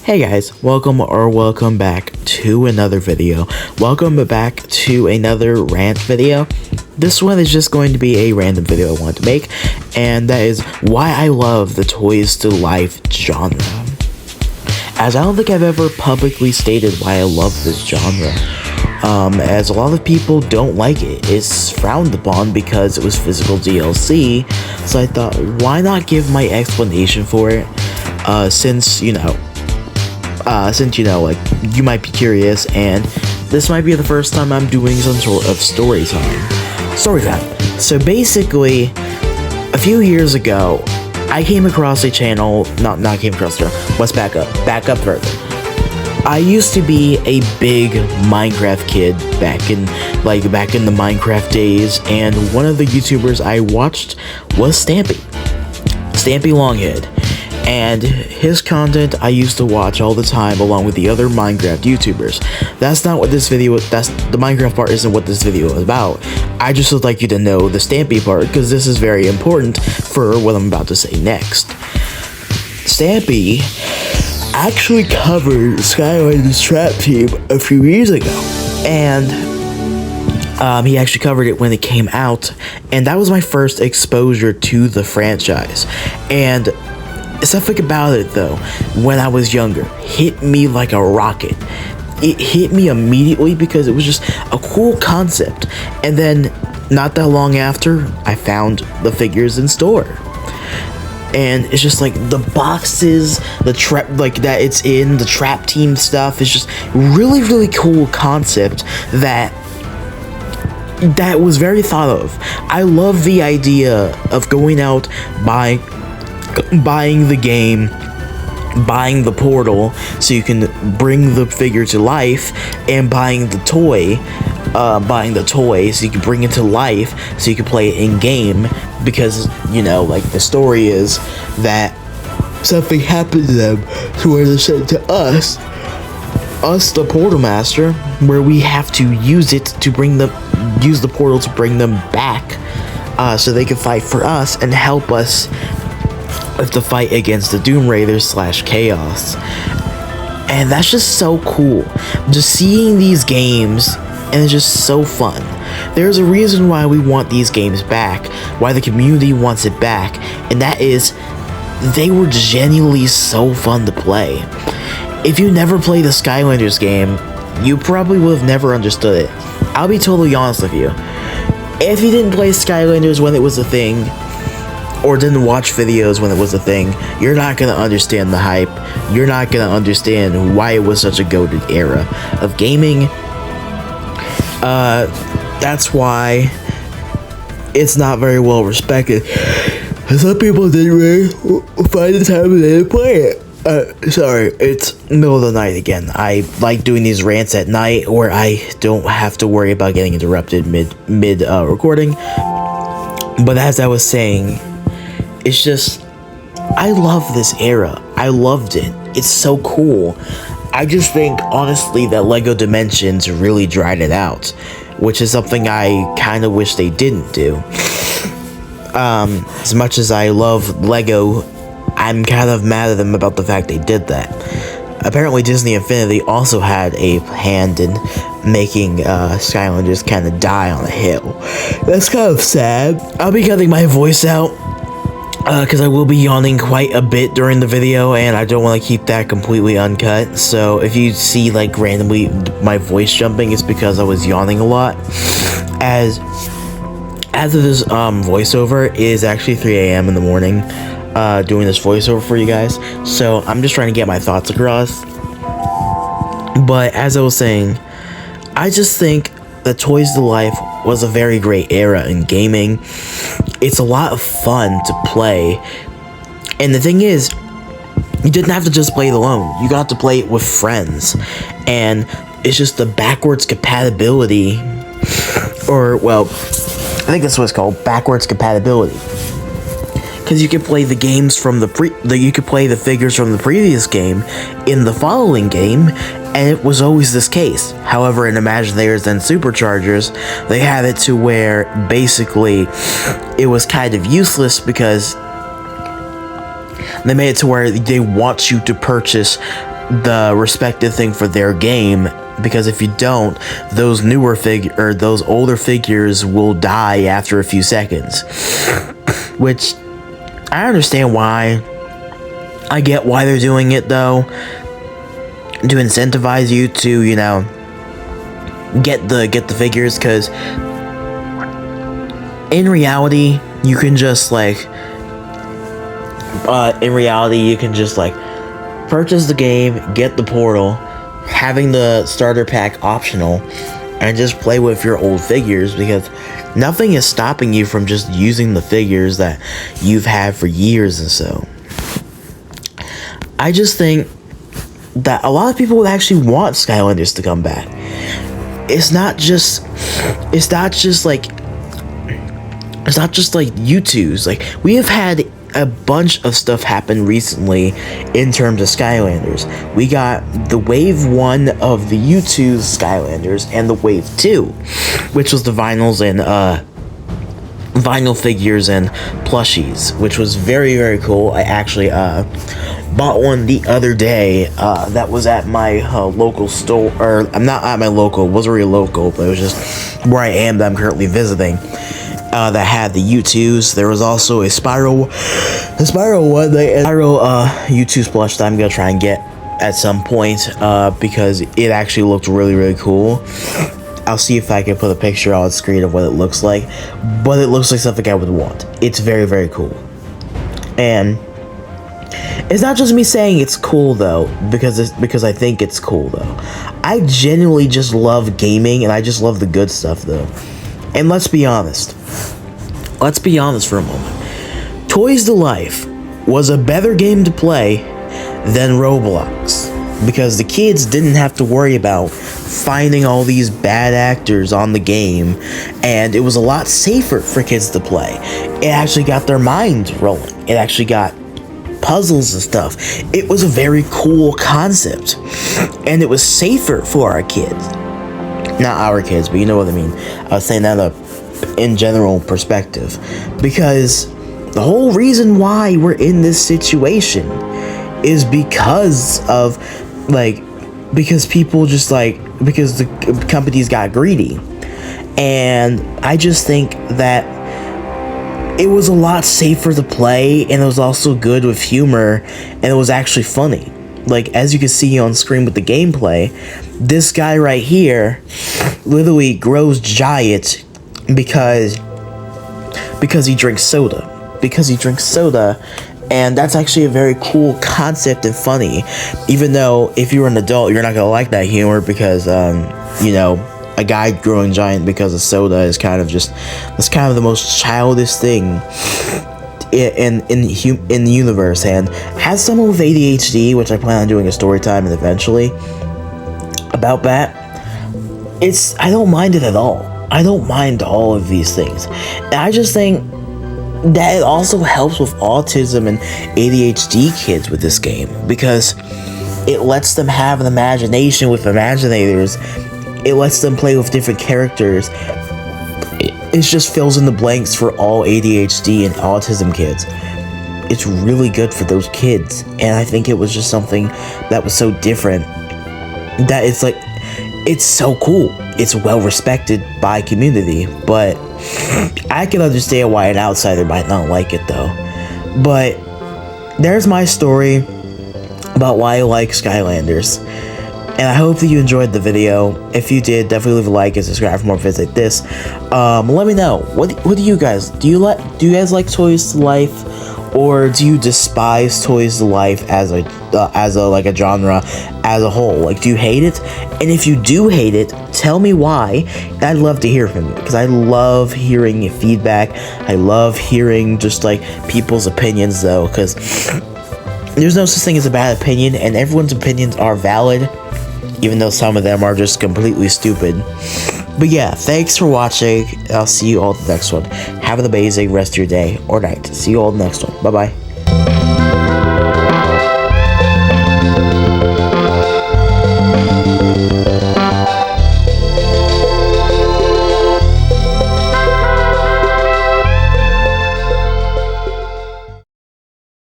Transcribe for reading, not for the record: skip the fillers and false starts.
Hey guys, welcome back to another video. Welcome back to another rant video. This one is just going to be a random video I want to make, and that is why I love the Toys to Life genre. As I don't think I've ever publicly stated why I love this genre, as a lot of people don't like it. It's frowned upon because it was physical DLC, so I thought, why not give my explanation for it, since you know, like, you might be curious, and this might be the first time I'm doing some sort of story time. So basically, a few years ago, I came across a channel, let's back up further. I used to be a big Minecraft kid back in the Minecraft days, and one of the YouTubers I watched was Stampy Longhead. And his content I used to watch all the time along with the other Minecraft YouTubers. That's not what this video, the Minecraft part isn't what this video is about. I just would like you to know the Stampy part, because this is very important for what I'm about to say next. Stampy actually covered Skylanders Trap Team a few years ago. And he actually covered it when it came out. And that was my first exposure to the franchise. And something about it, though, when I was younger, hit me like a rocket. It hit me immediately because it was just a cool concept. And then, not that long after, I found the figures in store. And it's just like the boxes, the trap, like that it's in, the trap team stuff. It's just really, really cool concept that was very thought of. I love the idea of going out, buying the game, buying the portal so you can bring the figure to life, and buying the toy so you can bring it to life so you can play it in game, because you know, like, the story is that something happened to them to where they're sent to us the portal master, where we have to use the portal to bring them back, so they can fight for us and help us with the fight against the Doom Raiders / Chaos. And that's just so cool, just seeing these games, and it's just so fun. There's a reason why we want these games back, why the community wants it back, and that is they were genuinely so fun to play. If you never played the Skylanders game, you probably would have never understood it. I'll be totally honest with you. If you didn't play Skylanders when it was a thing, or didn't watch videos when it was a thing, you're not gonna understand the hype. You're not gonna understand why it was such a goated era of gaming. That's why it's not very well respected. Some people didn't really find the time to play it. Sorry, it's middle of the night again. I like doing these rants at night where I don't have to worry about getting interrupted mid recording. But as I was saying, it's just, I love this era. I loved it. It's so cool. I just think, honestly, that LEGO Dimensions really dried it out, which is something I kind of wish they didn't do. As much as I love LEGO, I'm kind of mad at them about the fact they did that. Apparently, Disney Infinity also had a hand in making Skylanders kind of die on a hill. That's kind of sad. I'll be cutting my voice out, because I will be yawning quite a bit during the video, and I don't want to keep that completely uncut. So if you see, like, randomly my voice jumping, it's because I was yawning a lot. As of this voiceover, it is actually 3 a.m. in the morning, doing this voiceover for you guys. So I'm just trying to get my thoughts across. But as I was saying, I just think that Toys to Life was a very great era in gaming. It's a lot of fun to play. And the thing is, you didn't have to just play it alone. You got to play it with friends. And it's just the backwards compatibility. Or, well, I think that's what it's called, backwards compatibility. Because you could play the games from you could play the figures from the previous game in the following game, and it was always this case. However, in Imagineers and Superchargers, they had it to where basically it was kind of useless because they made it to where they want you to purchase the respective thing for their game, because if you don't, those those older figures will die after a few seconds. Which I understand why. I get why they're doing it though, to incentivize you to, you know, get the figures, because in reality you can just like purchase the game, get the portal, having the starter pack optional, and just play with your old figures, because nothing is stopping you from just using the figures that you've had for years and so. I just think that a lot of people would actually want Skylanders to come back. It's not just like U2s. Like, we have had a bunch of stuff happen recently in terms of Skylanders. We got the Wave 1 of the U2 Skylanders and the Wave 2, which was the vinyls and vinyl figures and plushies, which was very, very cool. I actually bought one the other day that was at my local store, or I'm not at my local, it wasn't really local, but it was just where I am that I'm currently visiting, that had the U2s. There was also a Spyro U2's plush that I'm gonna try and get at some point, because it actually looked really, really cool. I'll see if I can put a picture on the screen of what it looks like, but it looks like something I would want. It's very, very cool. And it's not just me saying it's cool though, because I think it's cool though. I genuinely just love gaming, and I just love the good stuff though. And let's be honest. Let's be honest for a moment. Toys to Life was a better game to play than Roblox, because the kids didn't have to worry about finding all these bad actors on the game, and it was a lot safer for kids to play. It actually got their minds rolling. It actually got puzzles and stuff. It was a very cool concept, and it was safer for our kids. Not our kids, but you know what I mean. I was saying that in general perspective, because the whole reason why we're in this situation is because of because people just because the companies got greedy. And I just think that it was a lot safer to play, and it was also good with humor, and it was actually funny. Like, as you can see on screen with the gameplay, this guy right here literally grows giant because he drinks soda. And that's actually a very cool concept and funny. Even though if you're an adult, you're not gonna like that humor, because you know, a guy growing giant because of soda is kind of the most childish thing in the universe. And as someone with ADHD, which I plan on doing a story time and eventually about that, I don't mind it at all. I don't mind all of these things. And I just think that it also helps with autism and ADHD kids with this game, because it lets them have an imagination with Imaginators. It lets them play with different characters. It just fills in the blanks for all ADHD and autism kids. It's really good for those kids, and I think it was just something that was so different that it's so cool. It's well respected by community, but I can understand why an outsider might not like it though. But there's my story about why I like Skylanders. And I hope that you enjoyed the video. If you did, definitely leave a like and subscribe for more videos like this. Let me know. What do you guys do? You guys like Toys to Life, or do you despise Toys to Life as a genre as a whole? Like, do you hate it? And if you do hate it, tell me why. I'd love to hear from you, because I love hearing your feedback. I love hearing just people's opinions though, because there's no such thing as a bad opinion, and everyone's opinions are valid, even though some of them are just completely stupid. But yeah, thanks for watching. I'll see you all at the next one. Have an amazing rest of your day or night. See you all in the next one. Bye bye.